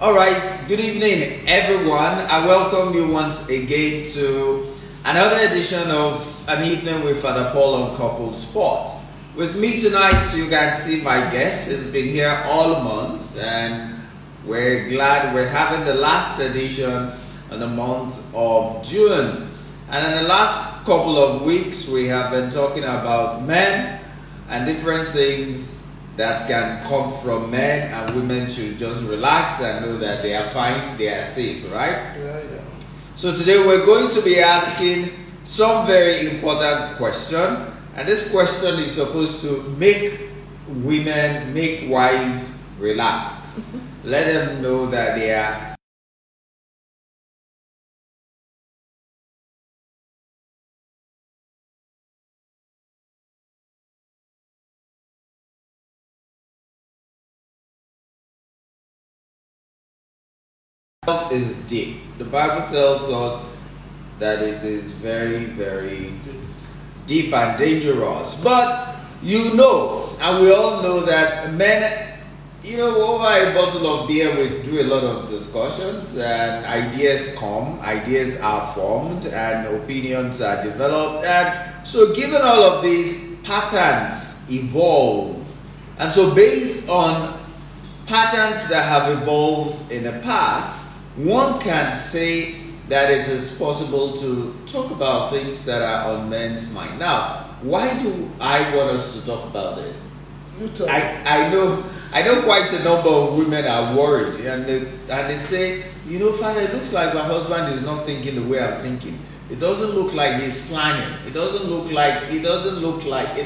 All right, good evening, everyone. I welcome you once again to another edition of An Evening with Father Paul on Couple Sport. With me tonight, you can see my guest has been here all month, and we're glad we're having the last edition in the month of June. And in the last couple of weeks, we have been talking about men and different things that can come from men, and women should just relax and know that they are fine, they are safe, right? Yeah. So today we're going to be asking some very important question, and this question is supposed to make women, make wives relax. Let them know that they are is deep. The Bible tells us that it is very, very deep and dangerous. But you know, and we all know that men, over a bottle of beer, we do a lot of discussions, and ideas come, ideas are formed, and opinions are developed. And so, given all of these, patterns evolve. And so, based on patterns that have evolved in the past, one can say that it is possible to talk about things that are on men's mind. Now, why do I want us to talk about it? I know quite a number of women are worried, and they say, Father, it looks like my husband is not thinking the way I'm thinking. It doesn't look like he's planning. It doesn't look like it.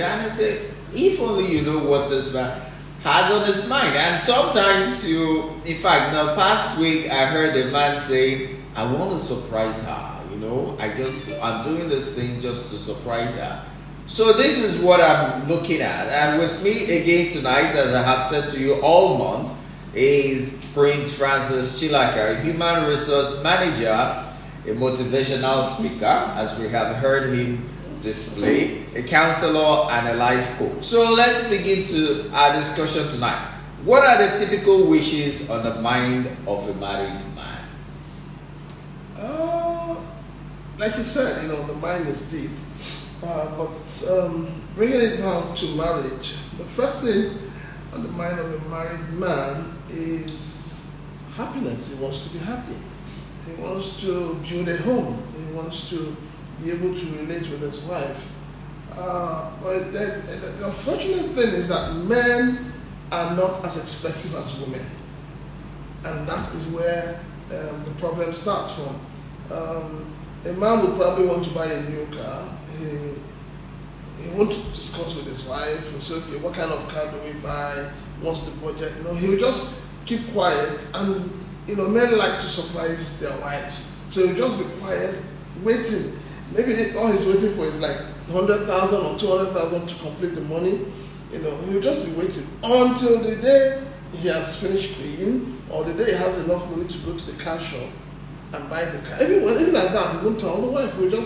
And I say, if only you know what this man has on his mind. And sometimes in fact, now past week I heard a man say, I want to surprise her. I'm doing this thing just to surprise her. So this is what I'm looking at. And with me again tonight, as I have said to you all month, is Prince Francis Chilaka, a human resource manager, a motivational speaker, as we have heard him display, a counselor, and a life coach. So let's begin to our discussion tonight. What are the typical wishes on the mind of a married man? Like you said, the mind is deep. But bringing it down to marriage, the first thing on the mind of a married man is happiness. He wants to be happy. He wants to build a home. He wants to be able to relate with his wife. But the unfortunate thing is that men are not as expressive as women. And that is where the problem starts from. A man would probably want to buy a new car. He won't discuss with his wife. He'll say, okay, what kind of car do we buy? What's the budget? He'll just keep quiet. And, men like to surprise their wives. So he'll just be quiet, waiting. Maybe all he's waiting for is like 100,000 or 200,000 to complete the money. He'll just be waiting until the day he has finished paying, or the day he has enough money to go to the car shop and buy the car. Even like that, he won't tell the wife. The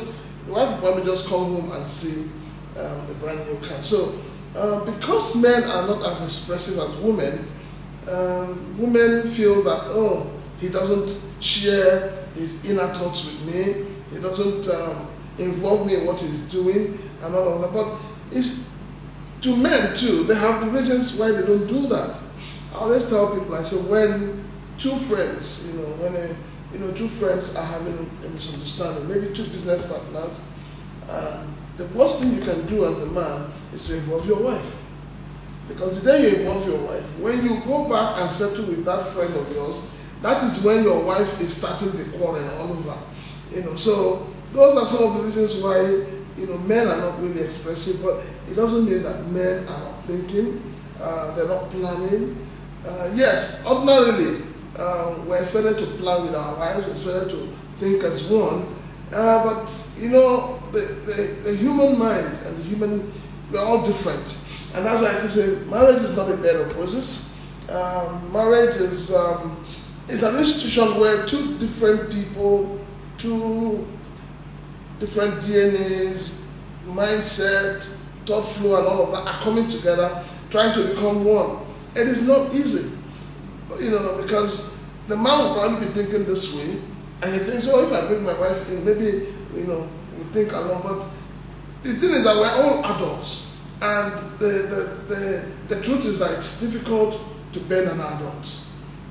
wife will probably just come home and see the brand new car. So, because men are not as expressive as women, women feel that, he doesn't share his inner thoughts with me. He doesn't involve me in what he's doing and all of that. But to men too, they have the reasons why they don't do that. I always tell people, I say, when two friends, two friends are having a misunderstanding, maybe two business partners, the worst thing you can do as a man is to involve your wife. Because the day you involve your wife, when you go back and settle with that friend of yours, that is when your wife is starting the quarrel all over. So those are some of the reasons why men are not really expressive, but it doesn't mean that men are not thinking, they're not planning. Yes, ordinarily, we're expected to plan with our wives, we're expected to think as one, but the human mind and we're all different. And that's why I keep saying marriage is not a bed of roses. Marriage is an institution where two different people, two different DNAs, mindset, thought flow, and all of that are coming together, trying to become one. It is not easy, because the man will probably be thinking this way, and he thinks, oh, if I bring my wife in, maybe, we'll think along. But the thing is that we're all adults, and the truth is that it's difficult to bend an adult.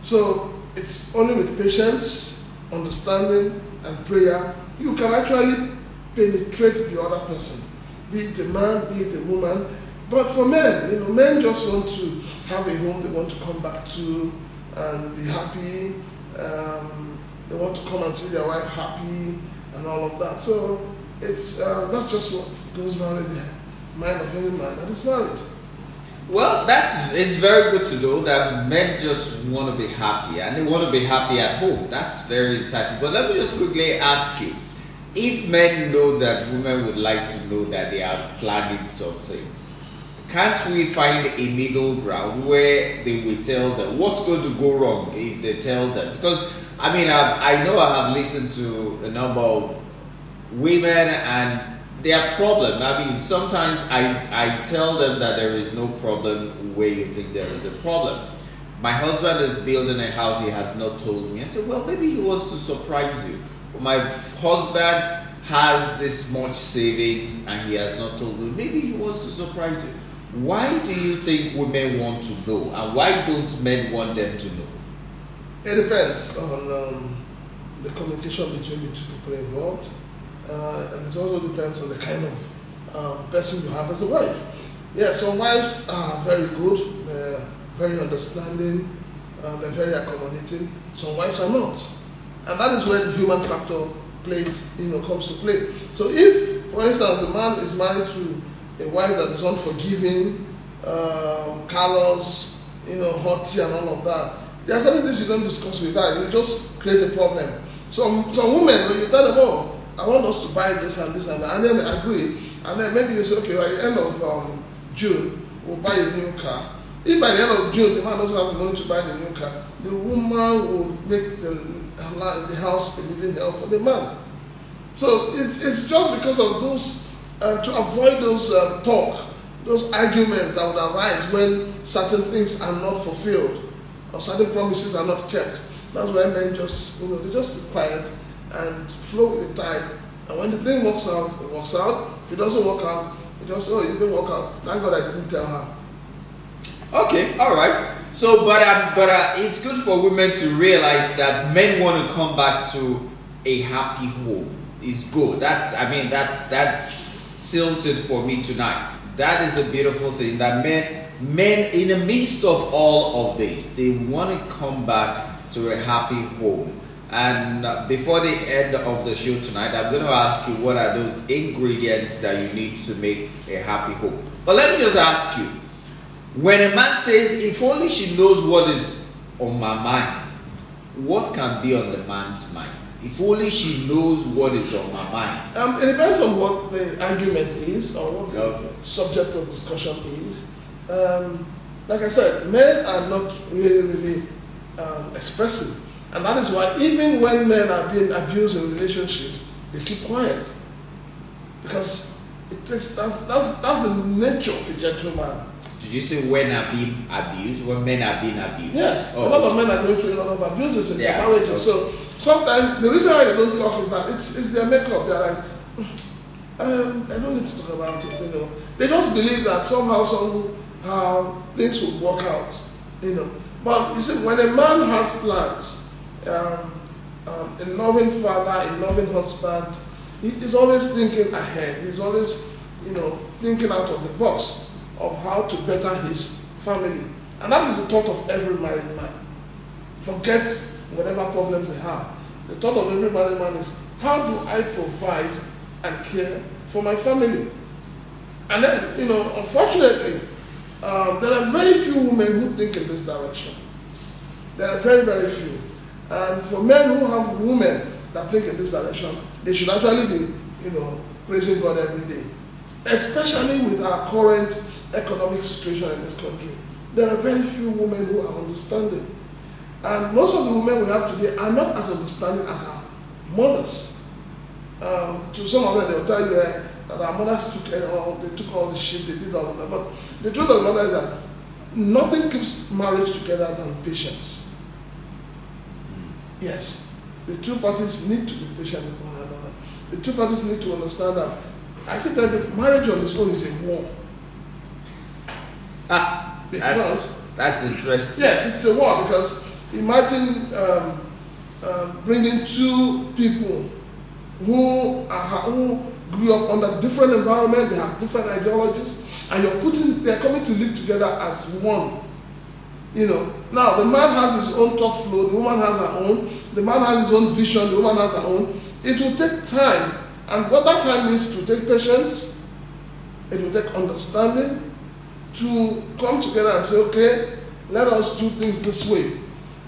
So it's only with patience, understanding, and prayer you can actually penetrate the other person, be it a man, be it a woman. But for men, men just want to have a home they want to come back to and be happy. They want to come and see their wife happy and all of that. So it's that's just what goes on in the mind of every man that is married. Well, it's very good to know that men just want to be happy, and they want to be happy at home. That's very exciting. But let me just quickly ask you, if men know that women would like to know that they are planning some things, can't we find a middle ground where they will tell them what's going to go wrong if they tell them? Because I know I have listened to a number of women and their problem. Sometimes I tell them that there is no problem where you think there is a problem. My husband is building a house, he has not told me. I said, well, maybe he wants to surprise you. My husband has this much savings and he has not told me. Maybe he wants to surprise you. Why do you think women want to know, and why don't men want them to know? It depends on the communication between the two people involved. And it also depends on the kind of person you have as a wife. Yeah, some wives are very good, they're very understanding, they're very accommodating. Some wives are not. And that is where the human factor comes to play. So if, for instance, the man is married to a wife that is unforgiving, callous, haughty and all of that, there are certain things you don't discuss with her, you just create a problem. Some women, when you tell them, oh, I want us to buy this and this and that, and then they agree, and then maybe you say, okay, by the end of June, we'll buy a new car. If by the end of June, the man doesn't have money to buy the new car, the woman will make the house a living hell for the man. So it's just because of those, to avoid those those arguments that would arise when certain things are not fulfilled, or certain promises are not kept. That's why men just, they just be quiet and flow with the tide. And when the thing works out, it works out. If it doesn't work out, it just, it didn't work out. Thank God I didn't tell her. Okay, all right. So, but it's good for women to realize that men want to come back to a happy home. It's good. That seals it for me tonight. That is a beautiful thing. That men in the midst of all of this, they want to come back to a happy home. And before the end of the show tonight, I'm going to ask you what are those ingredients that you need to make a happy home. But let me just ask you, when a man says, if only she knows what is on my mind, what can be on the man's mind? If only she knows what is on my mind. It depends on what the argument is or what the subject of discussion is. Like I said, men are not really expressive. And that is why even when men are being abused in relationships, they keep quiet. Because that's the nature of a gentleman. Did you say when are being abused? When men are being abused? Yes. A lot of men are going through a lot of abuses in their marriages. Okay. So sometimes the reason why they don't talk is that it's their makeup. They're like, I don't need to talk about it, They just believe that somehow things will work out, But you see, when a man has plans, a loving father, a loving husband, he is always thinking ahead. He's always, thinking out of the box of how to better his family. And that is the thought of every married man. Forget whatever problems they have. The thought of every married man is, how do I provide and care for my family? And then, unfortunately, there are very few women who think in this direction. There are very, very few. And for men who have women that think in this direction, they should actually be, praising God every day. Especially with our current economic situation in this country. There are very few women who are understanding. And most of the women we have today are not as understanding as our mothers. To some of them, they'll tell you that our mothers took all the shit, they did all of that. But the truth of the matter is that nothing keeps marriage together than patience. Yes, the two parties need to be patient with one another. The two parties need to understand that I think that marriage on its own is a war. Because that's interesting. yes, it's a war because imagine bringing two people who grew up under different environment, they have different ideologies, and they're coming to live together as one. You know, now the man has his own thought flow, the woman has her own, the man has his own vision, the woman has her own. It will take time, and what that time means to take patience, it will take understanding to come together and say, okay, let us do things this way.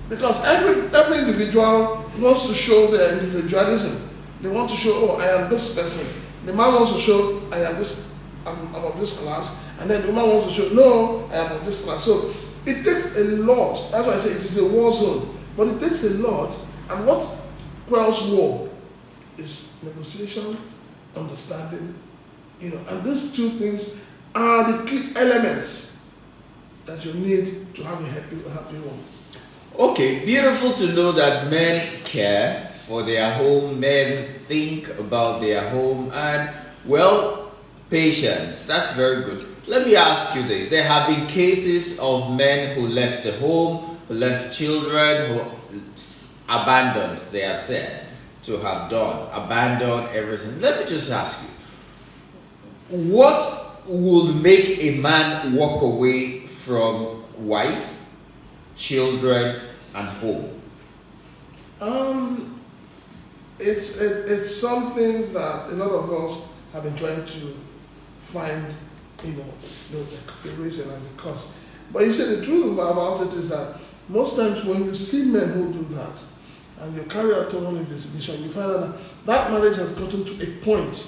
Because every individual wants to show their individualism. They want to show, oh, I am this person. The man wants to show, I'm of this class, and then the woman wants to show, no, I am of this class. So it takes a lot. That's why I say it is a war zone. But it takes a lot. And what quells war is negotiation, understanding, you know. And these two things are the key elements that you need to have a happy home. Okay, beautiful to know that men care for their home, men think about their home, and well, patience. That's very good. Let me ask you this. There have been cases of men who left the home, who left children, who abandoned, they are said to have done, abandoned everything. Let me just ask you, what would make a man walk away from wife, children, and home? It's something that a lot of us have been trying to find, the reason and the cause. But you see, the truth about it is that most times when you see men who do that, and you carry out thorough investigation, you find out that marriage has gotten to a point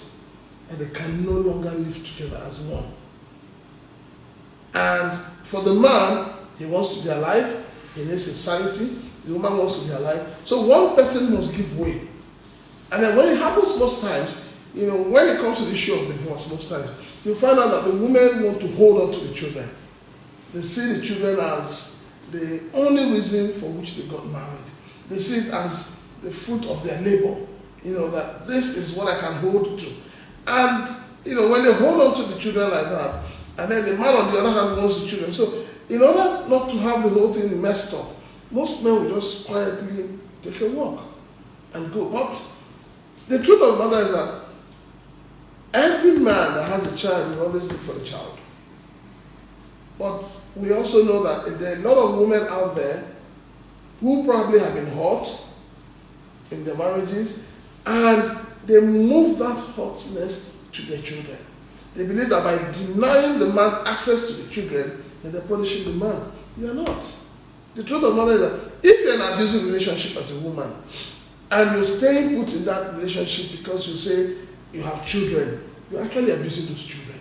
and they can no longer live together as one. And for the man, he wants to be alive, he needs society, the woman wants to be alive. So one person must give way. And then when it happens most times, when it comes to the issue of divorce, most times, you find out that the women want to hold on to the children. They see the children as the only reason for which they got married. They see it as the fruit of their labor, that this is what I can hold to. And, when they hold on to the children like that, and then the man on the other hand wants the children. So, in order not to have the whole thing messed up, most men will just quietly take a walk and go. But the truth of the matter is that every man that has a child will always look for the child. But we also know that there are a lot of women out there who probably have been hurt in their marriages, and they move that hotness to their children. They believe that by denying the man access to the children, that they're punishing the man. You are not. The truth of the matter is that if you're in an abusive relationship as a woman, and you're staying put in that relationship because you say you have children, you're actually abusing those children.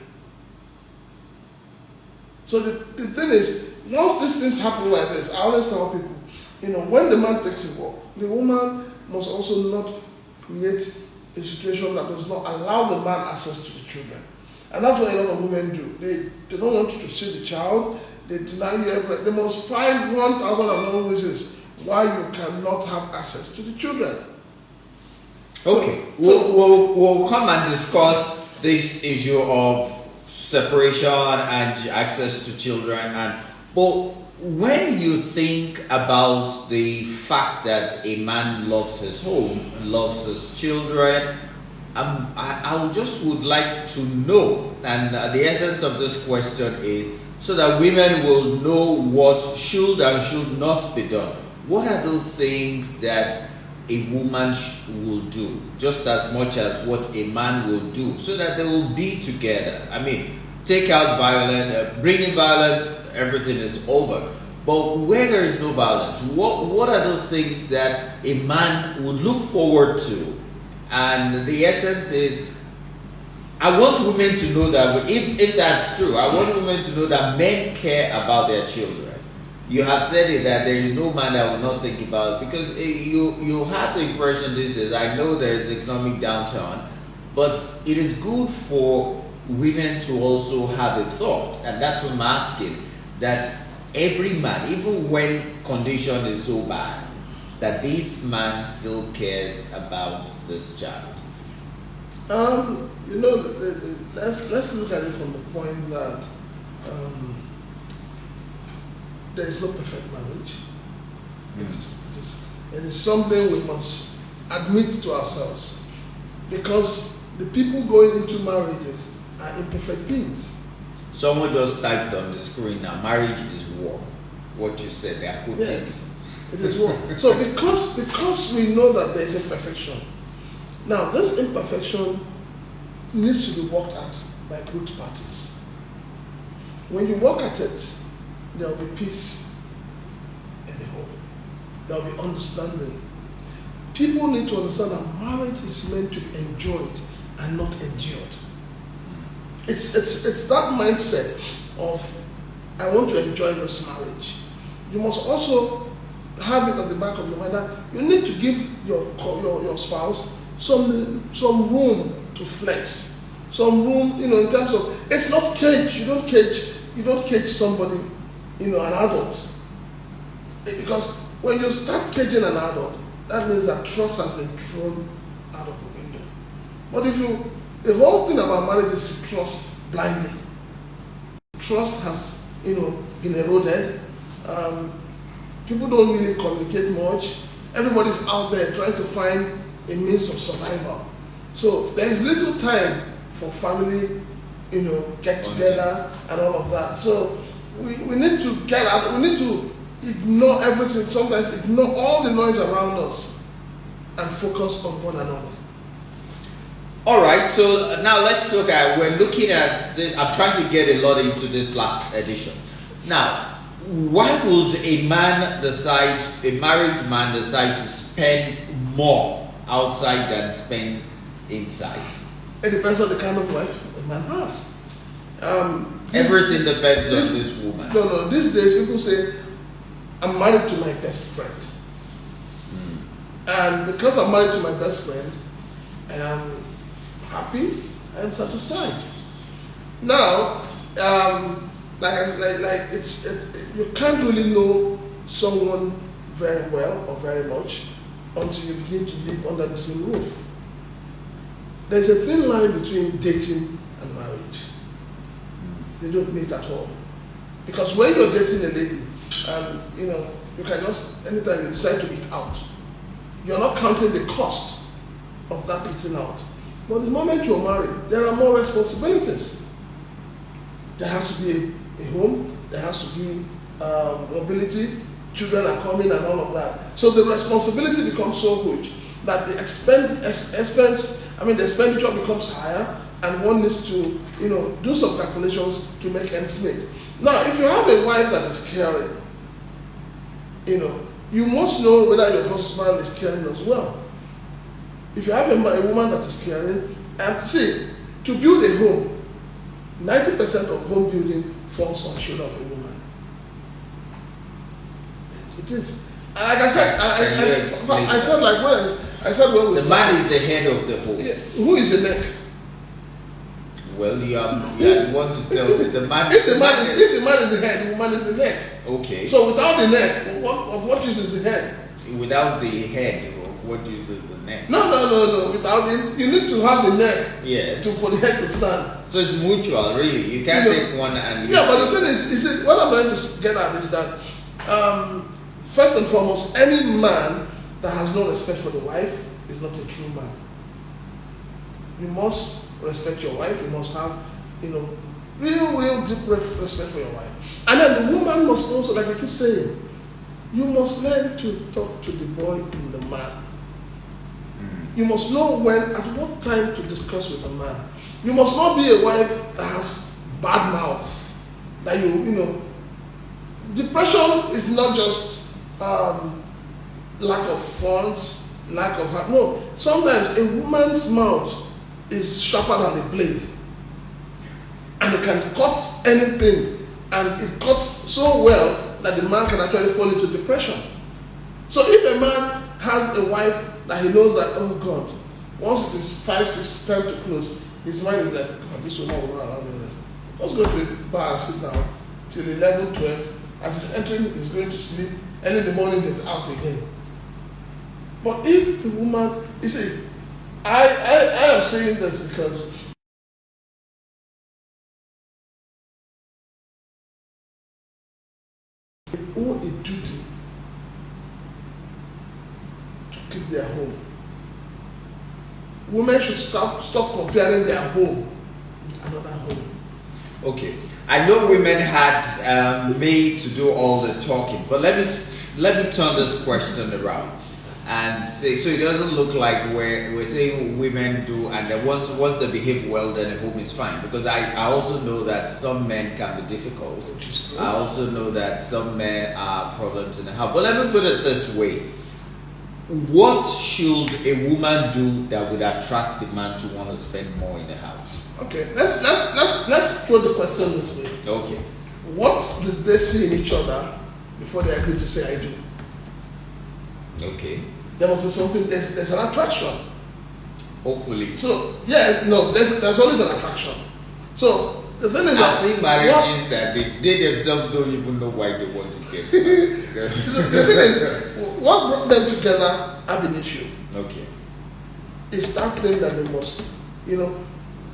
So the thing is, once these things happen like this, I always tell people, when the man takes a walk, the woman must also not create a situation that does not allow the man access to the children. And that's what a lot of women do. They don't want you to see the child. They deny you everything. They must find 1,001 reasons why you cannot have access to the children. Okay, we'll come and discuss this issue of separation and access to children. But when you think about the fact that a man loves his home, loves his children, I just would like to know, and the essence of this question is so that women will know what should and should not be done. What are those things that a woman will do, just as much as what a man will do, so that they will be together? I mean, take out violence, bring in violence, everything is over. But where there is no violence, what are those things that a man would look forward to? And the essence is, I want women to know that, if that's true, I want women to know that men care about their children. You have said it, that there is no man that will not think about it, because you have the impression these days, I know there is economic downturn, but it is good for women to also have a thought, and that's what I'm asking, that every man, even when condition is so bad, that this man still cares about this child? Let's look at it from the point that there is no perfect marriage. It is something we must admit to ourselves, because the people going into marriages are imperfect beings. Someone just typed on the screen now, marriage is war. What you said, they are quoting. Yes, it is war. So because we know that there is imperfection, now this imperfection needs to be worked at by both parties. When you work at it, there will be peace in the home. There will be understanding. People need to understand that marriage is meant to be enjoyed and not endured. It's that mindset of, I want to enjoy this marriage. You must also have it at the back of your mind that you need to give your spouse some room to flex, some room, in terms of, it's not cage. You don't cage somebody, an adult, because when you start caging an adult, that means that trust has been thrown out of the window. But the whole thing about marriage is to trust blindly. Trust has, been eroded. People don't really communicate much. Everybody's out there trying to find a means of survival. So there is little time for family, get together and all of that. So we need to get out. We need to ignore everything. Sometimes ignore all the noise around us and focus on one another. All right, so now we're looking at this. I'm trying to get a lot into this last edition. Now, why would a married man decide to spend more outside than spend inside? It depends on the kind of life a man has. Everything depends on this woman. No, these days people say, I'm married to my best friend. And because I'm married to my best friend, I am happy and satisfied. Now, you can't really know someone very well or very much until you begin to live under the same roof. There's a thin line between dating and marriage. They don't meet at all. Because when you're dating a lady, and you can just, anytime you decide to eat out, you're not counting the cost of that eating out. But the moment you're married, there are more responsibilities. There has to be a home, there has to be mobility, children are coming and all of that. So the responsibility becomes so huge that the expenditure becomes higher, and one needs to, do some calculations to make ends meet. Now, if you have a wife that is caring, you must know whether your husband is caring as well. If you have a woman that is caring, and see, to build a home, 90% of home building falls on the shoulder of a woman. It is. Like I said, I said when we the man is the head of the home. Yeah. Who is the neck? Well, you want to tell the man. If the man is the head, the woman is the neck. Okay. So without the neck, of what use is the head? Without the head, of what use is the neck? No. Without it, you need to have the neck. Yeah. For the head to stand. So it's mutual, really. You can't take one and. Yeah, but the thing is, what I'm trying to get at is that, first and foremost, any man that has no respect for the wife is not a true man. You must respect your wife. You must have, real deep respect for your wife. And then the woman must also, like I keep saying, you must learn to talk to the boy in the man. You must know at what time to discuss with a man. You must not be a wife that has bad mouth. That depression is not just lack of funds, lack of heart. No, sometimes a woman's mouth is sharper than a blade, and it can cut anything, and it cuts so well that the man can actually fall into depression. So if a man has a wife that he knows that, oh God, once it is 5, 6 time to close, his mind is like, God, this woman will not allow me rest. Just go to a bar and sit down till 11, 12. As he's entering, he's going to sleep. Early in the morning, he's out again. But if the woman, you see, I am saying this because they owe a duty to keep their home. Women should stop comparing their home with another home. Okay, I know women had made to do all the talking, but let me turn this question around and say, so it doesn't look like we're saying women do, and then once they behave well, then the home is fine. Because I also know that some men can be difficult. I also know that some men are problems in the house. But let me put it this way: what should a woman do that would attract the man to want to spend more in the house? Okay, let's put the question this way. Okay. What did they see in each other before they agreed to say I do? Okay. There must be something. There's an attraction. Hopefully. So there's always an attraction. So the thing is, I've seen marriages that they themselves don't even know why they want to get married. the thing is, what brought them together ab initio. Okay. Is that thing that they must,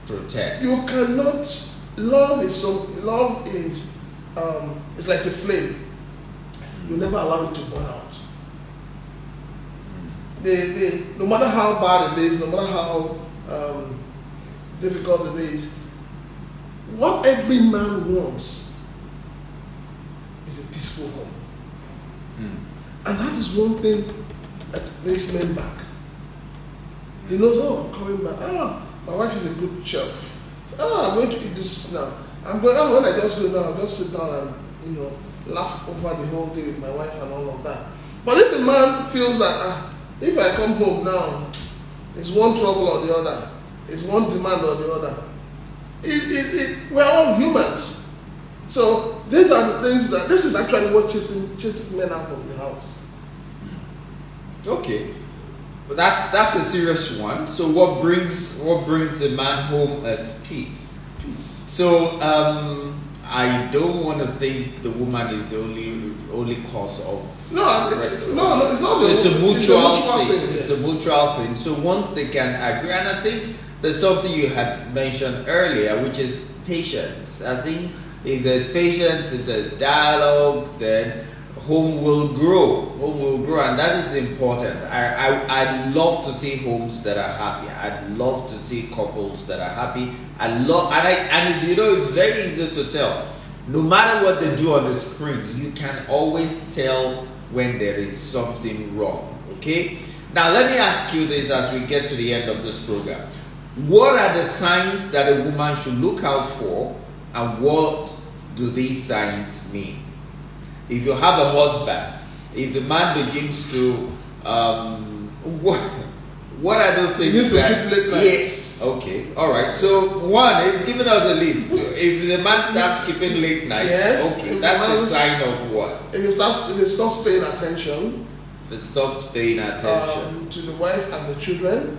Protect. You cannot. Love is it's like a flame. You never allow it to burn out. No matter how bad it is, no matter how difficult it is, what every man wants is a peaceful home. And that is one thing that brings men back. He knows, I'm coming back. My wife is a good chef. I'm going to eat this now. I'm going, when I just go now, I'll just sit down and, laugh over the whole day with my wife and all of that. But if the man feels that, if I come home now, it's one trouble or the other, it's one demand or the other, we're all humans. So these are the things this is actually what chases men out of the house. Okay. But that's a serious one. So what brings a man home is peace. Peace. So I don't want to think the woman is the only cause of no, it's not. So it's a mutual thing. Yes. It's a mutual thing. So once they can agree, and I think there's something you had mentioned earlier, which is patience. I think if there's patience, if there's dialogue, then home will grow. Home will grow, and that is important. I'd love to see homes that are happy. I'd love to see couples that are happy. It's very easy to tell. No matter what they do on the screen, you can always tell when there is something wrong. Okay? Now let me ask you this as we get to the end of this program. What are the signs that a woman should look out for, and what do these signs mean? If you have a husband, if the man begins to what are those things that keep late nights. Yes, okay, all right. So one, it's giving us a list. If the man starts keeping late nights, yes, okay, that's a sign of what? If it stops paying attention, It stops paying attention to the wife and the children.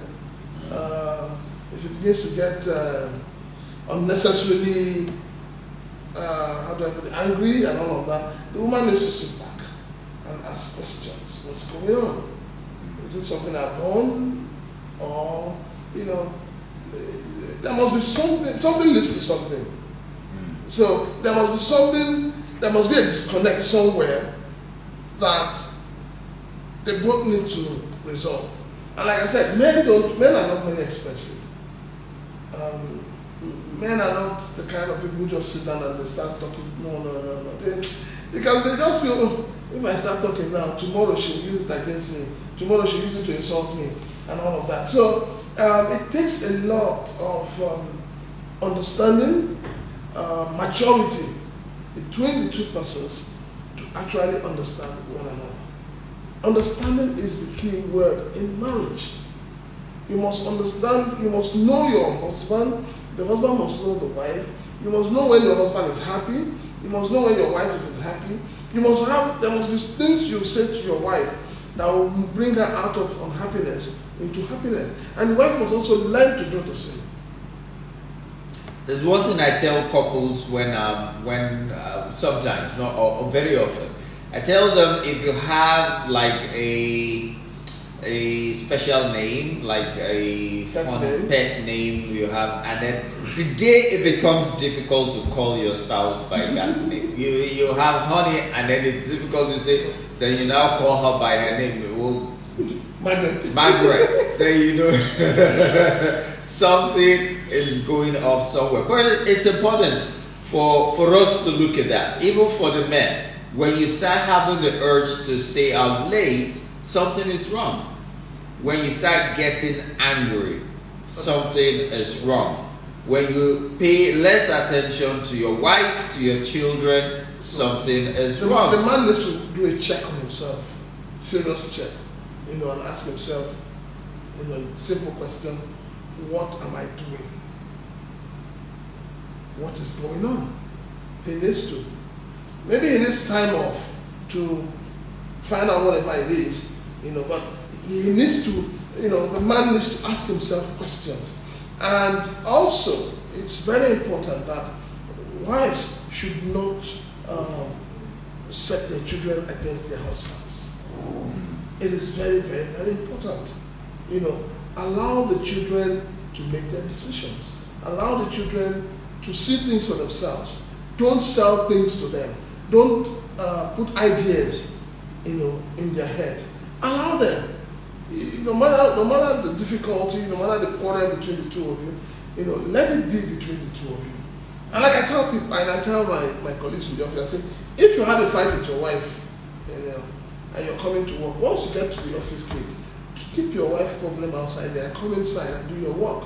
If it begins to get unnecessarily angry and all of that, the woman needs to sit back and ask questions. What's going on? Is it something I've done? Or, there must be something leads to something. So there must be a disconnect somewhere that they both need to resolve. And like I said, men are not very expensive. Men are not the kind of people who just sit down and they start talking. No. Because they just feel, if I start talking now, tomorrow she'll use it against me. Tomorrow she'll use it to insult me and all of that. So it takes a lot of understanding, maturity between the two persons to actually understand one another. Understanding is the key word in marriage. You must understand, you must know your husband, the husband must know the wife, you must know when your husband is happy, you must know when your wife isn't happy, there must be things you say to your wife that will bring her out of unhappiness into happiness. And the wife must also learn to do the same. There's one thing I tell couples when sometimes, not or very often, I tell them if you have like a a special name, like a pet name you have, and then the day it becomes difficult to call your spouse by that name, you have honey, and then it's difficult to say, then you now call her by her name. Well, Margaret. Then you know something is going off somewhere. But it's important for us to look at that. Even for the men, when you start having the urge to stay out late, something is wrong. When you start getting angry, something is wrong. When you pay less attention to your wife, to your children, something is wrong. The man needs to do a check on himself, serious check, and ask himself, simple question: what am I doing? What is going on? He needs to. Maybe he needs time off to find out whatever it is, but he needs to, the man needs to ask himself questions. And also, it's very important that wives should not set their children against their husbands. It is very, very, very important. Allow the children to make their decisions. Allow the children to see things for themselves. Don't sell things to them. Don't put ideas, in their head. Allow them. No matter the difficulty, no matter the quarrel between the two of you, let it be between the two of you. And like I tell people, and I tell my colleagues in the office, I say, if you had a fight with your wife, and you're coming to work, once you get to the office gate, keep your wife's problem outside there, come inside and do your work.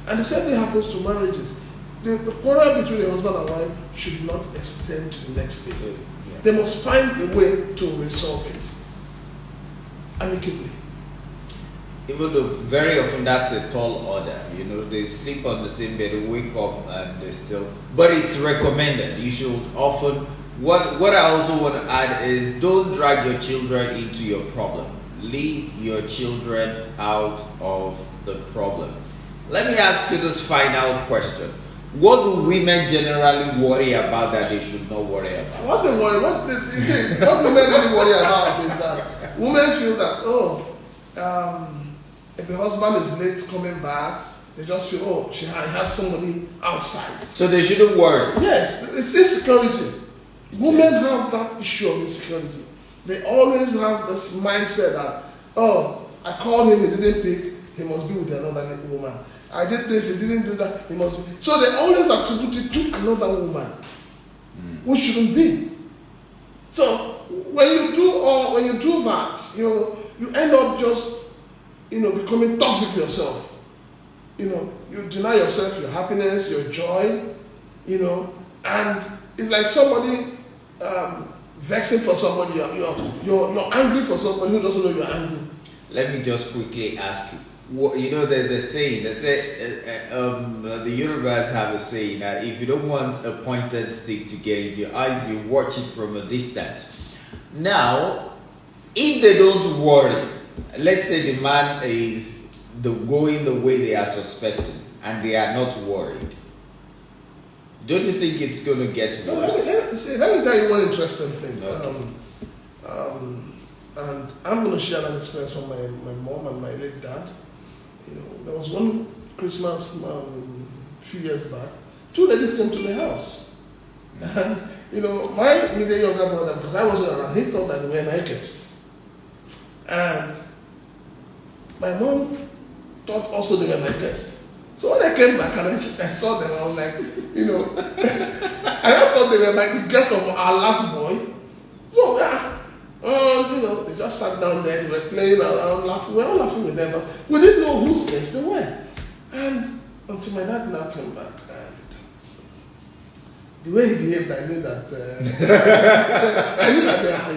And the same thing happens to marriages. The quarrel between a husband and wife should not extend to the next day. Yeah. They must find a way to resolve it amicably. Even though very often that's a tall order, they sleep on the same bed, they wake up and they still. But it's recommended. You should often. What I also want to add is, don't drag your children into your problem. Leave your children out of the problem. Let me ask you this final question. What do women generally worry about that they should not worry about? What they worry, what women really worry about is that women feel that, if the husband is late coming back, they just feel, she has somebody outside. So they shouldn't worry. Yes, it's insecurity. Women have that issue of insecurity. They always have this mindset that, I called him, he didn't pick, he must be with another woman. I did this, he didn't do that, he must be. So they always attribute it to another woman, which shouldn't be. So when you do that, you end up just, becoming toxic yourself. You deny yourself your happiness, your joy, and it's like somebody vexing for somebody. You're angry for somebody who doesn't know you're angry. Let me just quickly ask you. There's a saying. They say the Yorubas have a saying that if you don't want a pointed stick to get into your eyes, you watch it from a distance. Now, if they don't worry, let's say the man is going the way they are suspecting, and they are not worried. Don't you think it's going to get worse? Let me tell you one interesting thing. Okay. And I'm going to share an experience from my mom and my late dad. There was one Christmas a few years back. Two ladies came to the house. And, my immediate younger brother, because I wasn't around, he thought that they were my guests. And my mom thought also they were my guests. So when I came back and I saw them, I was like, I thought they were like the guests of our last boy. So they just sat down there, they were playing around, laughing. We were all laughing with them, but we didn't know whose guests they were. And until my dad now came back, and the way he behaved, I knew that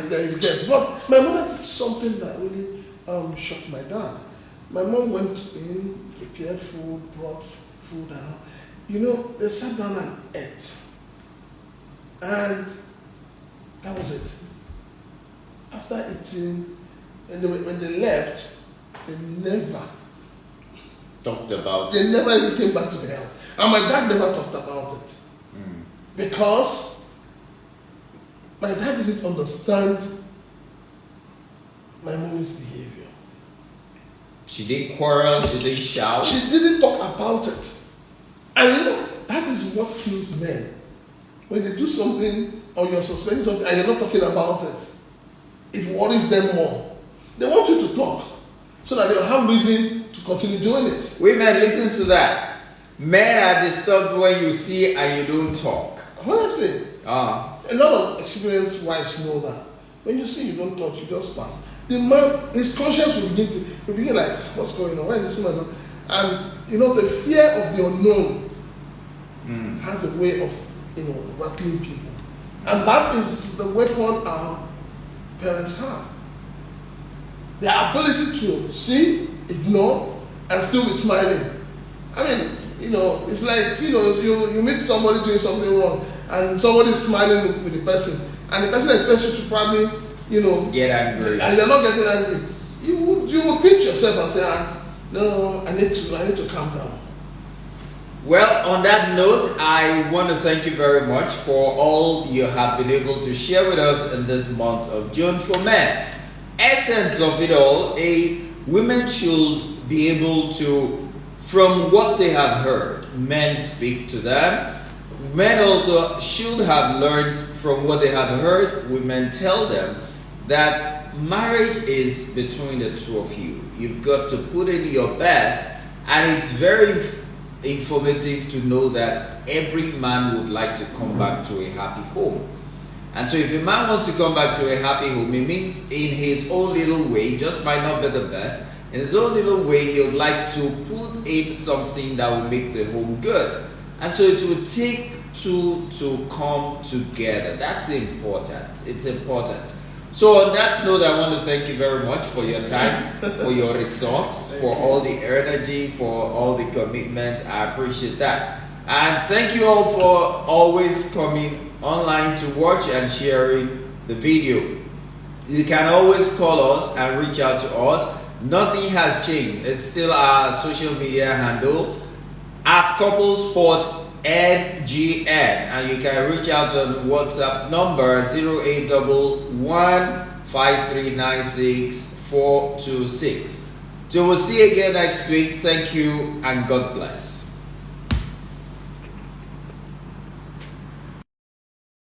they're his guests. But my mother did something that really shocked my dad. My mom went in, prepared food, brought food, and they sat down and ate. And that was it. After eating, and when they left, they never talked about it. They never even came back to the house. And my dad never talked about it. Because my dad didn't understand my mommy's behavior. She didn't quarrel, she didn't shout. She didn't talk about it. And you know, that is what kills men. When they do something or you're suspecting something and you're not talking about it, it worries them more. They want you to talk so that they'll have reason to continue doing it. Women, listen to that. Men are disturbed when you see and you don't talk. Honestly, Ah. a lot of experienced wives know that. When you see you don't talk, you just pass. The man, his conscience will begin like, what's going on? Why is this woman? And you know, the fear of the unknown has a way of, you know, rattling people. And that is the weapon our parents have. The ability to see, ignore, and still be smiling. I mean, you know, it's like, you know, you meet somebody doing something wrong, and somebody is smiling with the person, and the person expects you to probably, you know, get angry, and you're not getting angry. You will pinch yourself and say, no, I need to calm down. Well, on that note, I want to thank you very much for all you have been able to share with us in this month of June for men. Essence of it all is women should be able to, from what they have heard, men speak to them. Men also should have learned from what they have heard, women tell them that marriage is between the two of you. You've got to put in your best, and it's very informative to know that every man would like to come back to a happy home. And so if a man wants to come back to a happy home, it means in his own little way, just might not be the best, in his own little way, he would like to put in something that will make the home good. And so it will take two to come together. That's important. It's important. So on that note, I want to thank you very much for your time, for your resource, for all the energy, for all the commitment. I appreciate that. And thank you all for always coming online to watch and sharing the video. You can always call us and reach out to us. Nothing has changed. It's still our social media handle at Couplesport NGN, and you can reach out on WhatsApp number 0811 5396 426. So we'll see you again next week. Thank you and God bless.